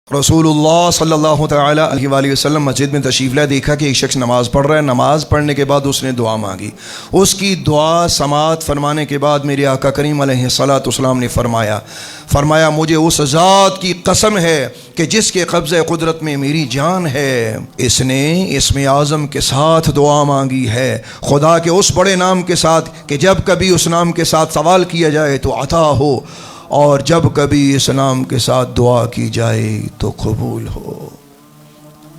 رسول اللہ صلی اللہ تعالی علیہ وآلہ وسلم مسجد میں تشریف لائے، دیکھا کہ ایک شخص نماز پڑھ رہا ہے، نماز پڑھنے کے بعد اس نے دعا مانگی، اس کی دعا سماعت فرمانے کے بعد میرے آقا کریم علیہ الصلاۃ والسلام نے فرمایا مجھے اس ذات کی قسم ہے کہ جس کے قبضہ قدرت میں میری جان ہے، اس نے اسم اعظم کے ساتھ دعا مانگی ہے، خدا کے اس بڑے نام کے ساتھ کہ جب کبھی اس نام کے ساتھ سوال کیا جائے تو عطا ہو، اور جب کبھی اس نام کے ساتھ دعا کی جائے تو قبول ہو۔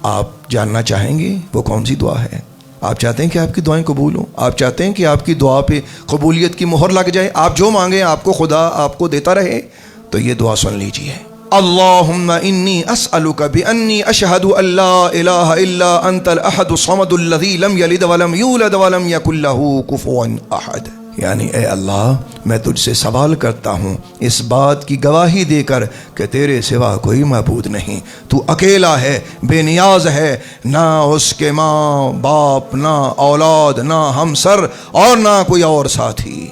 آپ جاننا چاہیں گے وہ کون سی دعا ہے؟ آپ چاہتے ہیں کہ آپ کی دعائیں قبول ہوں؟ آپ چاہتے ہیں کہ آپ کی دعا پہ قبولیت کی مہر لگ جائے؟ آپ جو مانگیں آپ کو خدا آپ کو دیتا رہے؟ تو یہ دعا سن لیجئے۔ اللہم انی اسألک بانی اشہد ان لا الہ الا انت الاحد الصمد الذی لم یلد ولم یولد ولم یکن لہ کفوا احد، یعنی اے اللہ میں تجھ سے سوال کرتا ہوں اس بات کی گواہی دے کر کہ تیرے سوا کوئی معبود نہیں، تو اکیلا ہے، بے نیاز ہے، نہ اس کے ماں باپ، نہ اولاد، نہ ہمسر، اور نہ کوئی اور ساتھی۔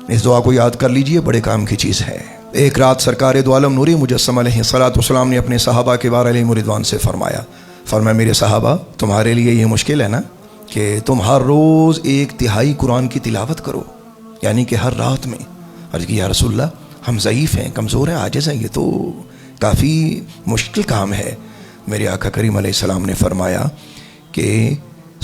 اس دعا کو یاد کر لیجئے، بڑے کام کی چیز ہے۔ ایک رات سرکار دو عالم نور مجسم علیہ الصلوۃ والسلام نے اپنے صحابہ کے بارے علیہم رضوان سے فرمایا میرے صحابہ، تمہارے لیے یہ مشکل ہے نا کہ تم ہر روز 1/3 قرآن کی تلاوت کرو، یعنی کہ ہر رات میں۔ عرض کی یا رسول اللہ ہم ضعیف ہیں، کمزور ہیں، عاجز ہیں، یہ تو کافی مشکل کام ہے۔ میرے آقا کریم علیہ السلام نے فرمایا کہ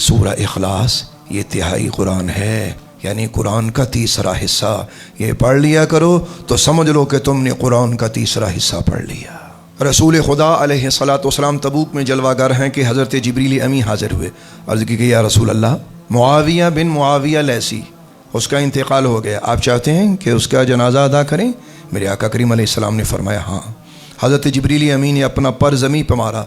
سورہ اخلاص یہ 1/3 قرآن ہے، یعنی قرآن کا 3را حصہ، یہ پڑھ لیا کرو تو سمجھ لو کہ تم نے قرآن کا 3را حصہ پڑھ لیا۔ رسول خدا علیہ الصلوۃ والسلام تبوک میں جلوہ گر ہیں کہ حضرت جبریل امی حاضر ہوئے۔ عرض کی کہ یا رسول اللہ معاویہ بن معاویہ لیثی اس کا انتقال ہو گیا، آپ چاہتے ہیں کہ اس کا جنازہ ادا کریں؟ میرے آقا کریم علیہ السلام نے فرمایا ہاں۔ حضرت جبریل امی نے اپنا پر زمین پہ مارا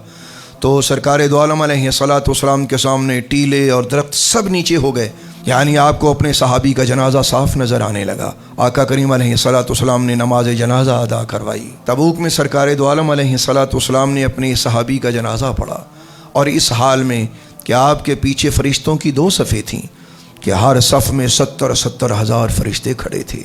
تو سرکار دو عالم علیہ الصلوۃ والسلام کے سامنے ٹیلے اور درخت سب نیچے ہو گئے، یعنی آپ کو اپنے صحابی کا جنازہ صاف نظر آنے لگا۔ آقا کریم علیہ الصلوۃ والسلام نے نماز جنازہ ادا کروائی۔ تبوک میں سرکار دو عالم علیہ الصلوۃ والسلام نے اپنے صحابی کا جنازہ پڑھا، اور اس حال میں کہ آپ کے پیچھے فرشتوں کی 2 صفیں تھیں کہ ہر صف میں 70 ہزار فرشتے کھڑے تھے۔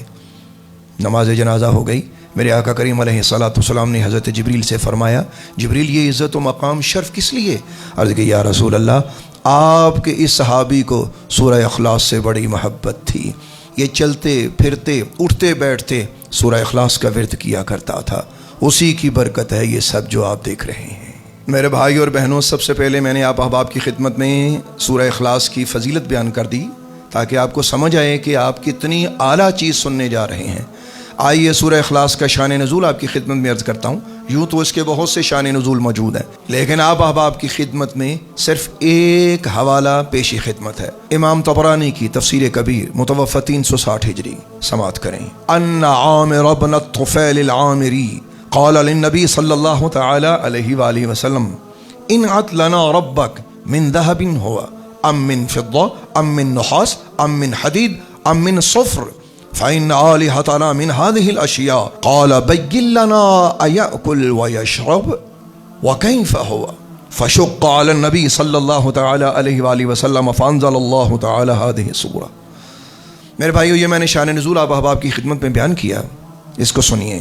نماز جنازہ ہو گئی۔ میرے آقا کریم علیہ الصلوۃ والسلام نے حضرت جبریل سے فرمایا جبریل یہ عزت و مقام شرف کس لیے؟ عرض کہ یا رسول اللہ آپ کے اس صحابی کو سورہ اخلاص سے بڑی محبت تھی، یہ چلتے پھرتے اٹھتے بیٹھتے سورہ اخلاص کا ورد کیا کرتا تھا، اسی کی برکت ہے یہ سب جو آپ دیکھ رہے ہیں۔ میرے بھائی اور بہنوں، سب سے پہلے میں نے آپ احباب کی خدمت میں سورہ اخلاص کی فضیلت بیان کر دی تاکہ آپ کو سمجھ آئے کہ آپ کتنی اعلیٰ چیز سننے جا رہے ہیں۔ آئیے سورہ اخلاص کا شان نزول آپ کی خدمت میں عرض کرتا ہوں۔ یوں تو اس کے بہت سے شان نزول موجود ہیں، لیکن آپ احباب کی خدمت میں صرف ایک حوالہ پیشی خدمت ہے۔ امام طبرانی کی تفسیر کبیر متوفی 360 ہجری، سماعت کریں۔ ان عامر بن الطفیل العامری قال للنبی صلی اللہ تعالی علیہ وآلہ وسلم انعت لنا ربک من ذهب هو ام من فضة ام من نحاس ام من حدید ام من صفر فإن آلهتنا من هذه الأشياء قال بين لنا أيأكل ويشرب وكيف هو فشق على النبي صلى الله تعالى عليه وآله وسلم فأنزل الله تعالى هذه السورة۔ میرے بھائیو، یہ میں نے شان نزول آپ احباب کی خدمت میں بیان کیا، اس کو سنیے۔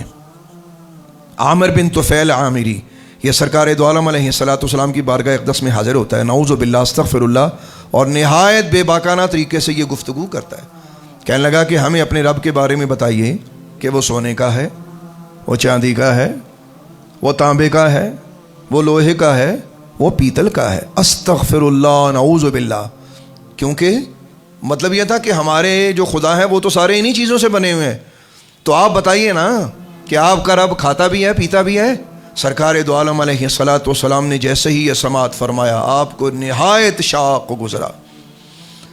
عامر بن طفیل عامری یہ سرکار دو عالم علیہ الصلوۃ والسلام کی بارگاہ اقدس میں حاضر ہوتا ہے، نعوذ باللہ استغفر اللہ، اور نہایت بے باکانہ طریقے سے یہ گفتگو کرتا ہے۔ کہنے لگا کہ ہمیں اپنے رب کے بارے میں بتائیے کہ وہ سونے کا ہے، وہ چاندی کا ہے، وہ تانبے کا ہے، وہ لوہے کا ہے، وہ پیتل کا ہے۔ استغفر اللہ، نعوذ باللہ۔ کیونکہ مطلب یہ تھا کہ ہمارے جو خدا ہیں وہ تو سارے انہی چیزوں سے بنے ہوئے ہیں، تو آپ بتائیے نا کہ آپ کا رب کھاتا بھی ہے پیتا بھی ہے؟ سرکار دو عالم علیہ الصلوۃ والسلام نے جیسے ہی یہ سماعت فرمایا آپ کو نہایت شاق گزرا،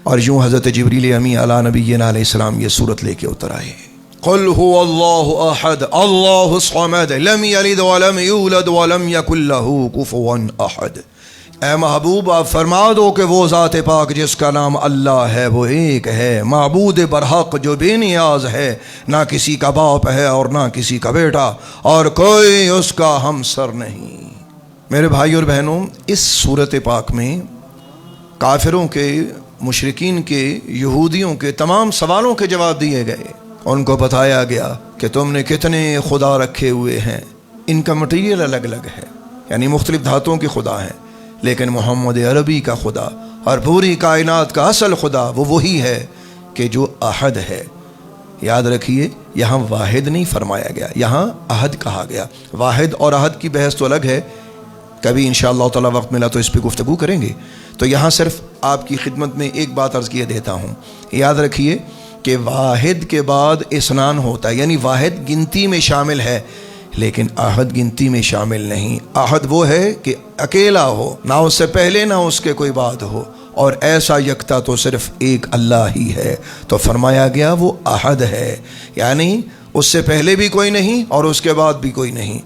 اور یوں حضرت جبریل امی علی نبینا علیہ السلام یہ صورت لے کے اتر آئے۔ قل هو اللہ احد اللہ الصمد لم یلد ولم یولد ولم یکن لہ کفوا احد۔ اے محبوب آپ فرما دو کہ وہ ذات پاک جس کا نام اللہ ہے وہ ایک ہے، معبود برحق جو بے نیاز ہے، نہ کسی کا باپ ہے اور نہ کسی کا بیٹا، اور کوئی اس کا ہمسر نہیں۔ میرے بھائی اور بہنوں، اس صورت پاک میں کافروں کے، مشرکین کے، یہودیوں کے تمام سوالوں کے جواب دیے گئے۔ ان کو بتایا گیا کہ تم نے کتنے خدا رکھے ہوئے ہیں، ان کا مٹیریل الگ الگ ہے، یعنی مختلف دھاتوں کے خدا ہیں، لیکن محمد عربی کا خدا اور پوری کائنات کا اصل خدا وہ وہی ہے کہ جو احد ہے۔ یاد رکھیے یہاں واحد نہیں فرمایا گیا، یہاں احد کہا گیا۔ واحد اور احد کی بحث تو الگ ہے، کبھی انشاءاللہ تعالی وقت ملا تو اس پہ گفتگو کریں گے۔ تو یہاں صرف آپ کی خدمت میں ایک بات عرض کیے دیتا ہوں، یاد رکھیے کہ واحد کے بعد اثنان ہوتا ہے، یعنی واحد گنتی میں شامل ہے لیکن احد گنتی میں شامل نہیں۔ احد وہ ہے کہ اکیلا ہو، نہ اس سے پہلے نہ اس کے کوئی بعد ہو، اور ایسا یکتا تو صرف ایک اللہ ہی ہے۔ تو فرمایا گیا وہ احد ہے، یعنی اس سے پہلے بھی کوئی نہیں اور اس کے بعد بھی کوئی نہیں۔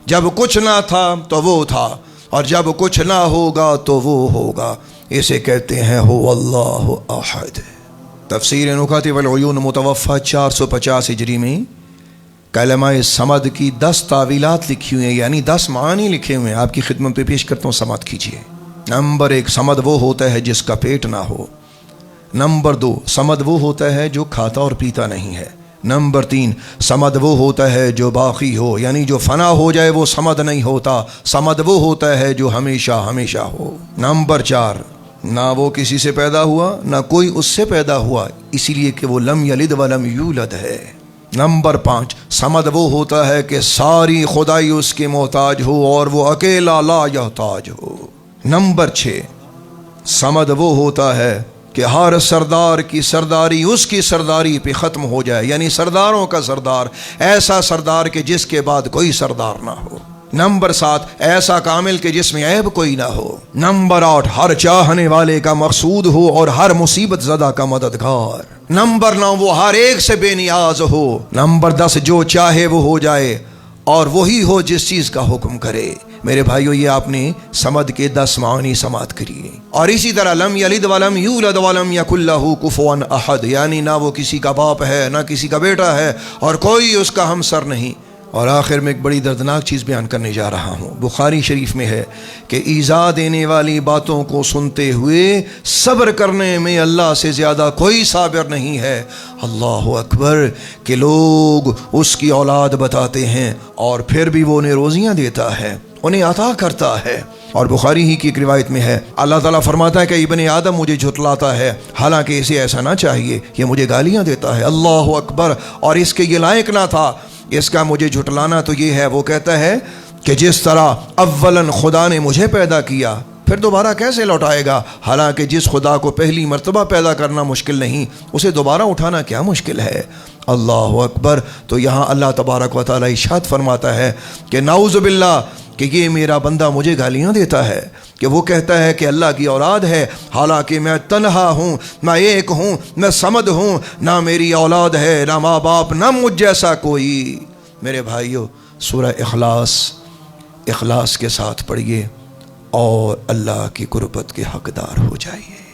جب کچھ نہ تھا تو وہ تھا، اور جب کچھ نہ ہوگا تو وہ ہوگا۔ اسے کہتے ہیں هو اللہ احد۔ تفسیر نکات والعیون متوفہ 450 ہجری میں کلمہ صمد کی 10 تعویلات لکھی ہوئی ہیں، یعنی 10 معنی لکھے ہوئے ہیں، آپ کی خدمت پہ پیش کرتا ہوں، سماعت کیجیے۔ نمبر 1، صمد وہ ہوتا ہے جس کا پیٹ نہ ہو۔ نمبر 2، صمد وہ ہوتا ہے جو کھاتا اور پیتا نہیں ہے۔ نمبر 3، صمد وہ ہوتا ہے جو باقی ہو، یعنی جو فنا ہو جائے وہ صمد نہیں ہوتا، صمد وہ ہوتا ہے جو ہمیشہ ہمیشہ ہو۔ نمبر 4، نہ وہ کسی سے پیدا ہوا نہ کوئی اس سے پیدا ہوا، اسی لیے کہ وہ لم یلد ولم یولد ہے۔ نمبر 5، صمد وہ ہوتا ہے کہ ساری خدائی اس کے محتاج ہو اور وہ اکیلا لا یحتاج ہو۔ نمبر 6، صمد وہ ہوتا ہے کہ ہر سردار کی سرداری اس کی سرداری پہ ختم ہو جائے، یعنی سرداروں کا سردار، ایسا سردار کہ جس کے بعد کوئی سردار نہ ہو۔ نمبر 7، ایسا کامل کہ جس میں عیب کوئی نہ ہو۔ نمبر 8، ہر چاہنے والے کا مقصود ہو اور ہر مصیبت زدہ کا مددگار۔ نمبر 9، وہ ہر ایک سے بے نیاز ہو۔ نمبر 10، جو چاہے وہ ہو جائے اور وہی ہو جس چیز کا حکم کرے۔ میرے بھائیو، یہ آپ نے صمد کے 10 معنی سماعت کریے۔ اور اسی طرح لم یلد ولم یولد ولم یکن لہ کفوا احد، یعنی نہ وہ کسی کا باپ ہے نہ کسی کا بیٹا ہے اور کوئی اس کا ہمسر نہیں۔ اور آخر میں ایک بڑی دردناک چیز بیان کرنے جا رہا ہوں، بخاری شریف میں ہے کہ ایذا دینے والی باتوں کو سنتے ہوئے صبر کرنے میں اللہ سے زیادہ کوئی صابر نہیں ہے۔ اللہ اکبر، کہ لوگ اس کی اولاد بتاتے ہیں اور پھر بھی وہ انہیں روزیاں دیتا ہے، انہیں عطا کرتا ہے۔ اور بخاری ہی کی ایک روایت میں ہے، اللہ تعالیٰ فرماتا ہے کہ ابن آدم مجھے جھٹلاتا ہے حالانکہ اسے ایسا نہ چاہیے، یہ مجھے گالیاں دیتا ہے۔ اللہ اکبر، اور اس کے یہ لائق نہ تھا، اس کا مجھے جھٹلانا تو یہ ہے، وہ کہتا ہے کہ جس طرح اولاً خدا نے مجھے پیدا کیا پھر دوبارہ کیسے لوٹائے گا، حالانکہ جس خدا کو پہلی مرتبہ پیدا کرنا مشکل نہیں اسے دوبارہ اٹھانا کیا مشکل ہے۔ اللہ اکبر۔ تو یہاں اللہ تبارک و تعالیٰ ارشاد فرماتا ہے کہ نعوذ باللہ، کہ یہ میرا بندہ مجھے گالیاں دیتا ہے، کہ وہ کہتا ہے کہ اللہ کی اولاد ہے، حالانکہ میں تنہا ہوں، میں ایک ہوں، میں صمد ہوں، نہ میری اولاد ہے نہ ماں باپ نہ مجھ جیسا کوئی۔ میرے بھائیو، سورہ اخلاص کے ساتھ پڑھیے اور اللہ کی قربت کے حقدار ہو جائیے۔